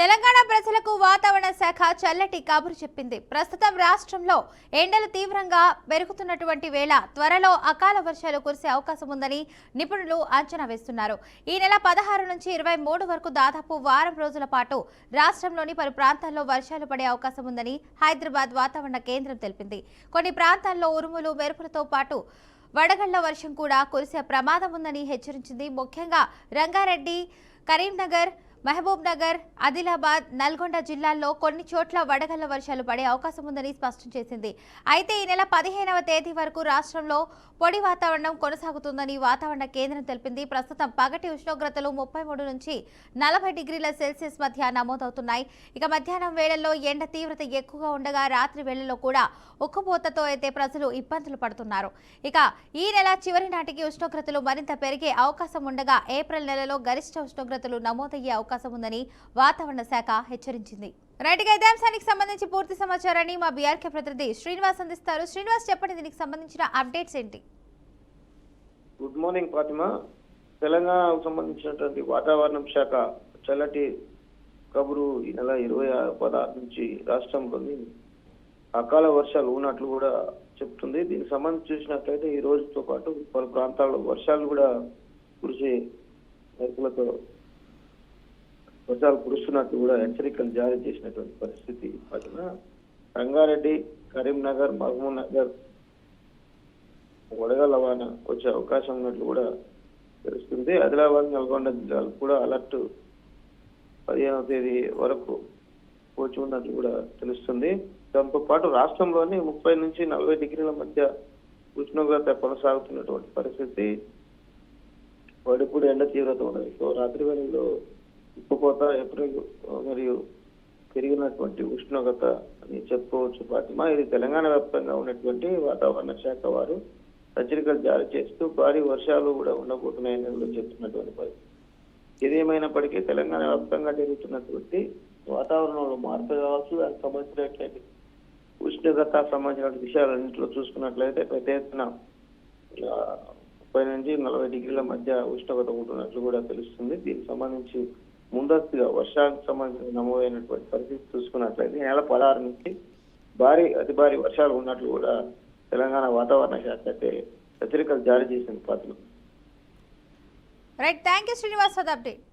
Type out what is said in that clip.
తెలంగాణ ప్రజలకు వాతావరణ శాఖ చల్లటి కబురు చెప్పింది. ప్రస్తుతం రాష్ట్రంలో ఎండలు తీవ్రంగా పెరుగుతున్నటువంటి వేళ త్వరలో అకాల వర్షాలు కురిసే అవకాశం ఉందని నిపుణులు అంచనా వేస్తున్నారు. ఈ నెల 16 నుంచి 23 వరకు దాదాపు వారం రోజుల పాటు రాష్ట్రంలోని పలు ప్రాంతాల్లో వర్షాలు పడే అవకాశం ఉందని హైదరాబాద్ వాతావరణ కేంద్రం తెలిపింది. కొన్ని ప్రాంతాల్లో ఉరుములు మెరుపులతో పాటు వడగళ్ల వర్షం కూడా కురిసే ప్రమాదం ఉందని హెచ్చరించింది. ముఖ్యంగా రంగారెడ్డి, కరీంనగర్, మహబూబ్ నగర్, ఆదిలాబాద్, నల్గొండ జిల్లాల్లో కొన్ని చోట్ల వడగళ్ల వర్షాలు పడే అవకాశం ఉందని స్పష్టం చేసింది. అయితే ఈ నెల 15వ తేదీ వరకు రాష్ట్రంలో పొడి వాతావరణం కొనసాగుతుందని వాతావరణ కేంద్రం తెలిపింది. ప్రస్తుతం పగటి ఉష్ణోగ్రతలు 33 నుంచి 40 డిగ్రీల సెల్సియస్ మధ్య నమోదవుతున్నాయి. ఇక మధ్యాహ్నం వేళల్లో ఎండ తీవ్రత ఎక్కువగా ఉండగా రాత్రి వేళల్లో కూడా ఉక్కుపోతతో అయితే ప్రజలు ఇబ్బందులు పడుతున్నారు. ఇక ఈ నెల చివరి నాటికి ఉష్ణోగ్రతలు మరింత పెరిగే అవకాశం ఉండగా ఏప్రిల్ నెలలో గరిష్ట ఉష్ణోగ్రతలు నమోదయ్యే అవకాశం ఉందని వాతావరణ శాఖ హెచ్చరించింది. రైట్గా ఇదే అంశానికి సంబంధించి పూర్తి సమాచారాన్ని మా బీఆర్కే ప్రతినిధి శ్రీనివాస్ అందిస్తారు. శ్రీనివాస్, చెప్పండి, దీనికి సంబంధించిన అప్డేట్స్ ఏంటి? Good morning Fatima. తెలంగాణకు సంబంధించినటువంటి వాతావరణం శాఖ చల్లటి కబురు ఈ నెల 16 నుంచి రాష్ట్రంలోని అకాల వర్షాలు ఉన్నట్లు కూడా చెప్తుంది. దీనికి సంబంధించి చూసినట్లయితే ఈ రోజుతో పాటు పలు ప్రాంతాల్లో వర్షాలు కూడా కురిసే మెరుపులతో వర్షాలు కురుస్తున్నట్టు కూడా హెచ్చరికలు జారీ చేసినటువంటి పరిస్థితి ఫాతిమా. రంగారెడ్డి, కరీంనగర్, మహబూబ్ నగర్ వడగళ్ల వాన వచ్చే అవకాశం ఉన్నట్లు కూడా తెలుస్తుంది. ఆదిలాబాద్, నల్గొండ జిల్లాలు కూడా అలర్ట్ 15వ తేదీ వరకు పోచి ఉన్నట్లు కూడా తెలుస్తుంది. దాంతో పాటు రాష్ట్రంలోని 30 నుంచి 40 డిగ్రీల మధ్య ఉష్ణోగ్రత కొనసాగుతున్నటువంటి పరిస్థితి. వడిపుడు ఎండ తీవ్రత ఉన్నది. సో రాత్రి వేళల్లో ఉప్పుకోత, ఏప్రిల్ మరియు పెరిగినటువంటి ఉష్ణోగ్రత అని చెప్పుకోవచ్చు ఫాతిమా. ఇది తెలంగాణ వ్యాప్తంగా ఉన్నటువంటి వాతావరణ శాఖ వారు హెచ్చరికలు జారీ చేస్తూ భారీ వర్షాలు కూడా ఉండబోతున్నాయని చెప్తున్నటువంటి పరిస్థితి. ఏదేమైనప్పటికీ తెలంగాణ వ్యాప్తంగా జరుగుతున్నటువంటి వాతావరణంలో మార్పు కావచ్చు, దానికి సంబంధించినటువంటి ఉష్ణోగ్రత సంబంధించిన విషయాలన్నింటిలో చూసుకున్నట్లయితే పెద్ద ఎత్తున 30 నుంచి 40 డిగ్రీల మధ్య ఉష్ణోగ్రత ఉంటున్నట్లు కూడా తెలుస్తుంది. దీనికి సంబంధించి ముందస్తుగా వర్షాలకు సంబంధించిన నమోదైనటువంటి పరిస్థితి చూసుకున్నట్లయితే ఈ నెల 16 నుంచి అతి భారీ వర్షాలు ఉన్నట్లు కూడా తెలంగాణ వాతావరణ శాఖ అయితే హెచ్చరికలు జారీ చేసింది. Right, thank you Srinivas for the update.